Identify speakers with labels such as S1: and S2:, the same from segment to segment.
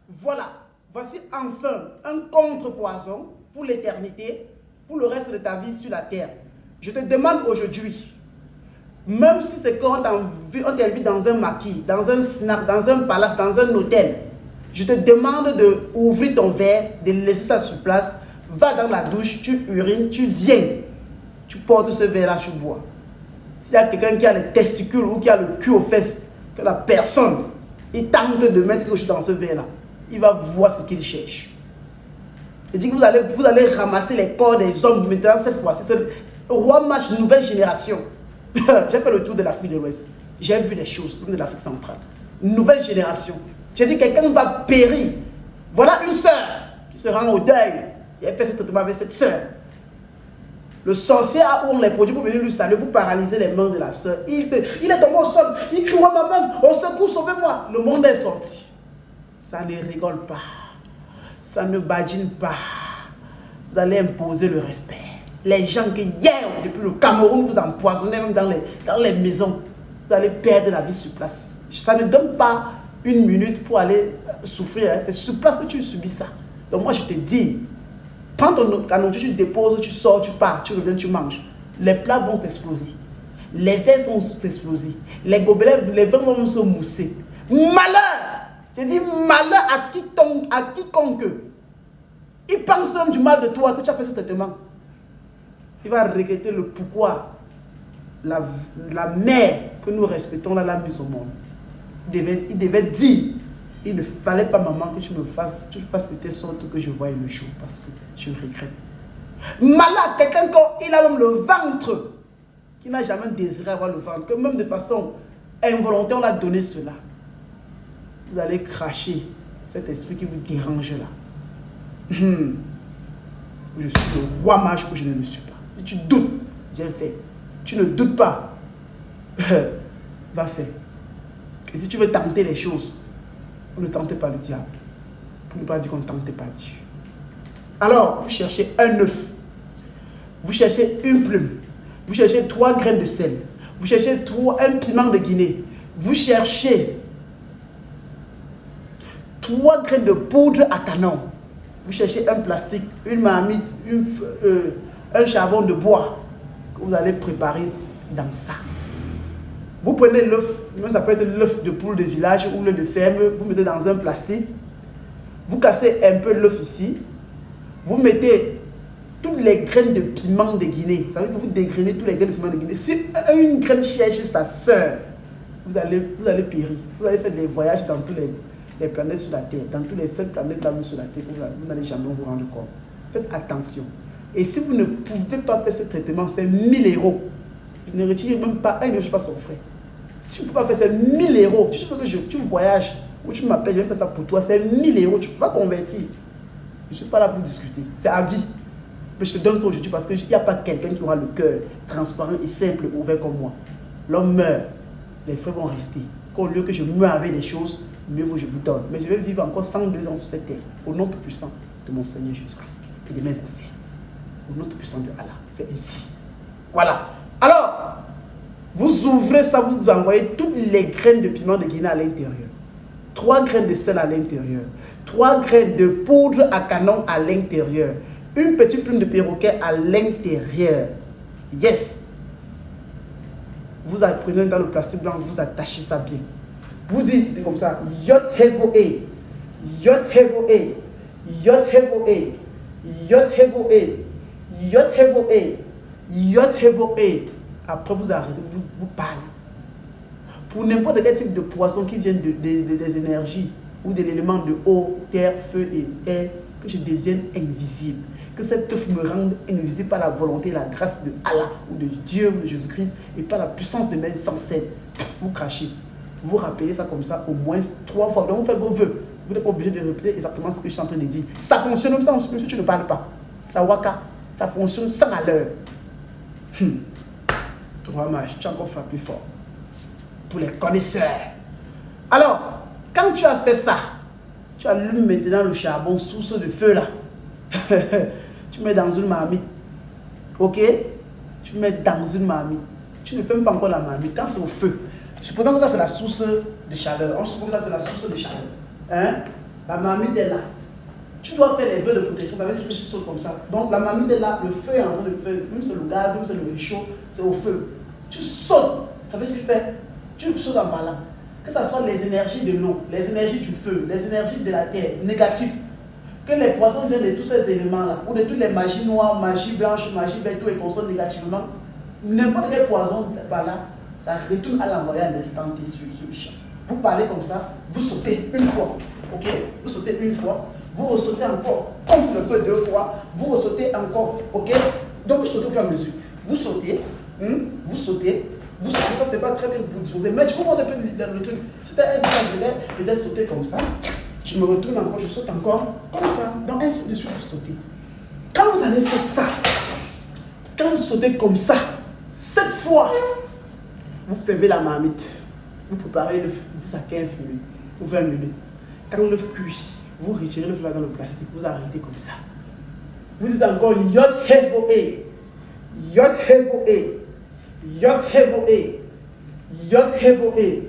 S1: Voilà, voici enfin un contrepoison pour l'éternité, pour le reste de ta vie sur la terre. Je te demande aujourd'hui, même si c'est qu'on t'invite dans un maquis, dans un snack, dans un palace, dans un hôtel, je te demande d'ouvrir ton verre, de laisser ça sur place, va dans la douche, tu urines, tu viens, tu portes ce verre-là, tu bois. S'il y a quelqu'un qui a les testicules ou qui a le cul aux fesses, que la personne, il tente de mettre quelque chose dans ce verre-là, il va voir ce qu'il cherche. Il dit que vous allez ramasser les corps des hommes maintenant cette fois-ci. C'est le roi match nouvelle génération. J'ai fait le tour de l'Afrique de l'Ouest. J'ai vu les choses, même de l'Afrique centrale. Nouvelle génération. J'ai dit quelqu'un va périr. Voilà une sœur qui se rend au deuil. Il a fait ce traitement avec cette sœur. Le sorcier a ouvert les produits pour venir lui saluer, pour paralyser les mains de la sœur. Il est tombé au sol. Il crie, oh maman, au secours, sauvez-moi. Le monde est sorti. Ça ne rigole pas. Ça ne badine pas. Vous allez imposer le respect. Les gens que hier, depuis le Cameroun, vous empoisonnez même dans les maisons, vous allez perdre la vie sur place. Ça ne donne pas une minute pour aller souffrir. Hein. C'est sur place que tu subis ça. Donc moi, je te dis, prends ta nourriture, tu déposes, tu sors, tu pars, tu reviens, tu manges. Les plats vont s'exploser. Les verres vont s'exploser. Les gobelets, les vins vont se mousser. Malheur! Je dis malheur à quiconque. Il pense même du mal de toi que tu as fait ce traitement. Il va regretter le pourquoi la mère que nous respectons l'a mise au monde. Il devait dire, il ne fallait pas maman que tu fasses de telle sorte que je voie le jour parce que je regrette. Malade, quelqu'un il a même le ventre, qui n'a jamais désiré avoir le ventre, que même de façon involontaire on a donné cela. Vous allez cracher cet esprit qui vous dérange là. Je suis le roi mage ou je ne le suis pas. Si tu doutes, j'ai fait. Tu ne doutes pas, va faire. Et si tu veux tenter les choses, ne tentez pas le diable. Pour ne pas dire qu'on ne tente pas Dieu. Alors, vous cherchez un œuf. Vous cherchez une plume. Vous cherchez 3 graines de sel. Vous cherchez un piment de Guinée. Vous cherchez 3 graines de poudre à canon. Vous cherchez un plastique, une marmite, un charbon de bois que vous allez préparer dans ça. Vous prenez l'œuf, ça peut être l'œuf de poule de village ou l'œuf de ferme, vous mettez dans un plastique. Vous cassez un peu l'œuf ici. Vous mettez toutes les graines de piment de Guinée. Ça veut dire que vous dégrainez toutes les graines de piment de Guinée. Si une graine cherche sa soeur, vous allez périr. Vous allez faire des voyages dans tous les planètes sur la Terre, dans tous les 7 planètes là sur la Terre, vous n'allez jamais vous rendre compte. Faites attention. Et si vous ne pouvez pas faire ce traitement, c'est 1000 €. Je ne retire même pas un euro, je ne suis pas son frère. Si vous ne pouvez pas faire, c'est 1000 €. Tu veux que tu voyages ou tu m'appelles, je vais faire ça pour toi, c'est 1000 €. Tu vas convertir. Je ne suis pas là pour discuter. C'est à vie. Mais je te donne ça aujourd'hui parce qu'il n'y a pas quelqu'un qui aura le cœur transparent et simple, ouvert comme moi. L'homme meurt, les frères vont rester. Qu'au lieu que je meure avec les choses, mieux vaut je vous donne. Mais je vais vivre encore 102 ans sur cette terre, au nom plus puissant de mon Seigneur Jésus-Christ et de mes anciens. Au nom tout puissant de Allah. C'est ainsi. Voilà. Alors, vous ouvrez ça, vous envoyez toutes les graines de piment de Guinée à l'intérieur. 3 graines de sel à l'intérieur. 3 graines de poudre à canon à l'intérieur. Une petite plume de perroquet à l'intérieur. Yes. Vous prenez dans le plastique blanc, vous attachez ça bien. Vous dites comme ça, Yot Hevo E, Yot Hevo E, Yot Hevo E, Yot Hevo E, Yot Hevo E, Yot Hevo E. Après vous arrêtez, vous parlez. Pour n'importe quel type de poisson qui vient des énergies ou de l'élément de eau, terre, feu et air, que je devienne invisible. Que cet œuf me rende invisible par la volonté et la grâce de Allah ou de Dieu ou de Jésus-Christ et par la puissance de mes ancêtres. Vous crachez. Vous rappelez ça comme ça au moins 3 fois. Donc vous faites vos vœux. Vous n'êtes pas obligé de répéter exactement ce que je suis en train de dire. Ça fonctionne comme ça, même si tu ne parles pas. Ça waka. Ça fonctionne sans malheur. Roi mage, tu as encore frappé fort. Pour les connaisseurs. Alors, quand tu as fait ça, tu allumes maintenant le charbon sous ce de feu là. Tu mets dans une marmite. Ok? Tu mets dans une marmite. Tu ne fais même pas encore la marmite. Quand c'est au feu, supposons que ça c'est la source de chaleur. On suppose que ça c'est la source de chaleur. Hein? La marmite est là. Tu dois faire les vœux de protection, ça veut dire que tu sautes comme ça. Donc la marmite est là, le feu est en train de faire, même c'est le gaz, même c'est le réchaud, c'est au feu. Tu sautes, ça veut dire que tu sautes en bas là. Que ce soit les énergies de l'eau, les énergies du feu, les énergies de la terre, négatives. Que les poissons viennent de tous ces éléments-là, ou de toutes les magies noires, magie blanche, magie verte, tout et consomment négativement. N'importe quel poison par là, ça retourne à l'envoyer à l'instant T sur le champ. Vous parlez comme ça, vous sautez une fois, ok? Vous sautez une fois, vous ressautez encore, contre le feu 2 fois, vous ressautez encore, ok? Donc vous sautez au fur et à mesure. Vous sautez, vous sautez, ça c'est pas très bien disposé, mais je vous montre un peu le truc. C'était un temps, je vais peut-être sauter comme ça. Je me retourne encore, je saute encore, comme ça, donc ainsi de suite, vous sautez. Quand vous allez faire ça, quand vous sautez comme ça, 7 fois, vous fermez la marmite, vous préparez le 10 à 15 minutes ou 20 minutes. Quand l'œuf cuit, vous retirez le feu dans le plastique, vous arrêtez comme ça. Vous dites encore Yod Hevoe, Yod Hevoe, Yod Hevoe, Yod Hevoe,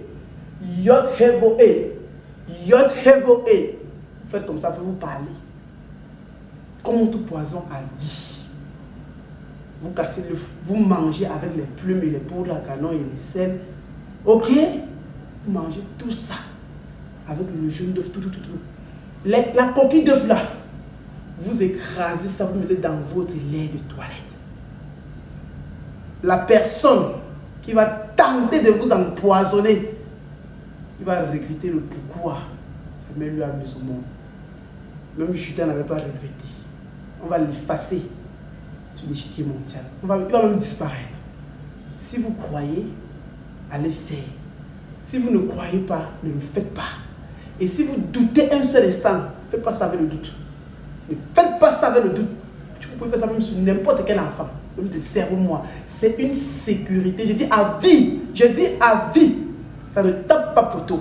S1: Yod Hevoe. Yod Hevoe. Vous faites comme ça, vous parlez. Contre poison à vie. Vous cassez le feu, vous mangez avec les plumes et les poudres à canon et les sel. Ok? Vous mangez tout ça. Avec le jaune d'œuf, tout. La coquille d'œuf là, vous écrasez ça, vous mettez dans votre lait de toilette. La personne qui va tenter de vous empoisonner, il va regretter le pourquoi. Ça met lui amusement. Même Judas n'avait pas regretté. On va l'effacer sur l'échiquier mondial. Il va même disparaître. Si vous croyez, allez faire. Si vous ne croyez pas, ne le faites pas. Et si vous doutez un seul instant, ne faites pas ça avec le doute. Ne faites pas ça avec le doute. Vous pouvez faire ça même sur n'importe quel enfant. Même de 0 mois. C'est une sécurité. Je dis à vie. Je dis à vie. Ça ne tape pas poteau.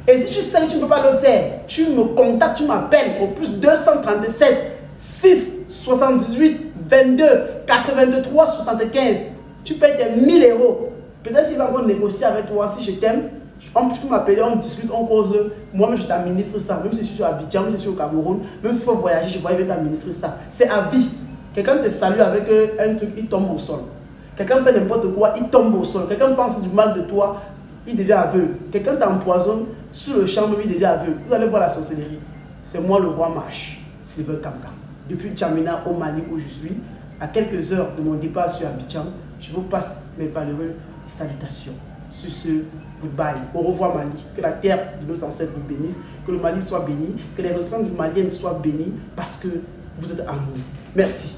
S1: Et si tu sais que tu ne peux pas le faire, tu me contactes, tu m'appelles au plus 237 6 78 22 83 75. Tu payes tes 1000 euros. Peut-être qu'il va encore négocier avec toi. Si je t'aime, tu peux m'appeler, on discute, on cause. Moi-même, je t'administre ça. Même si je suis sur Abidjan, même si je suis au Cameroun, même s'il faut voyager, je vais t'administrer ça. C'est à vie. Quelqu'un te salue avec un truc, il tombe au sol. Quelqu'un fait n'importe quoi, il tombe au sol. Quelqu'un pense du mal de toi, il devient aveugle. Quelqu'un t'empoisonne sur le champ, il devient aveugle. Vous allez voir la sorcellerie. C'est moi le roi Marche, Sylvain Kamka. Depuis Djamena au Mali où je suis, à quelques heures de mon départ sur Abidjan, je vous passe mes valeureuses salutations. Sur ce, goodbye. Au revoir Mali. Que la terre de nos ancêtres vous bénisse. Que le Mali soit béni. Que les ressources du Malien soient bénis parce que vous êtes amour. Merci.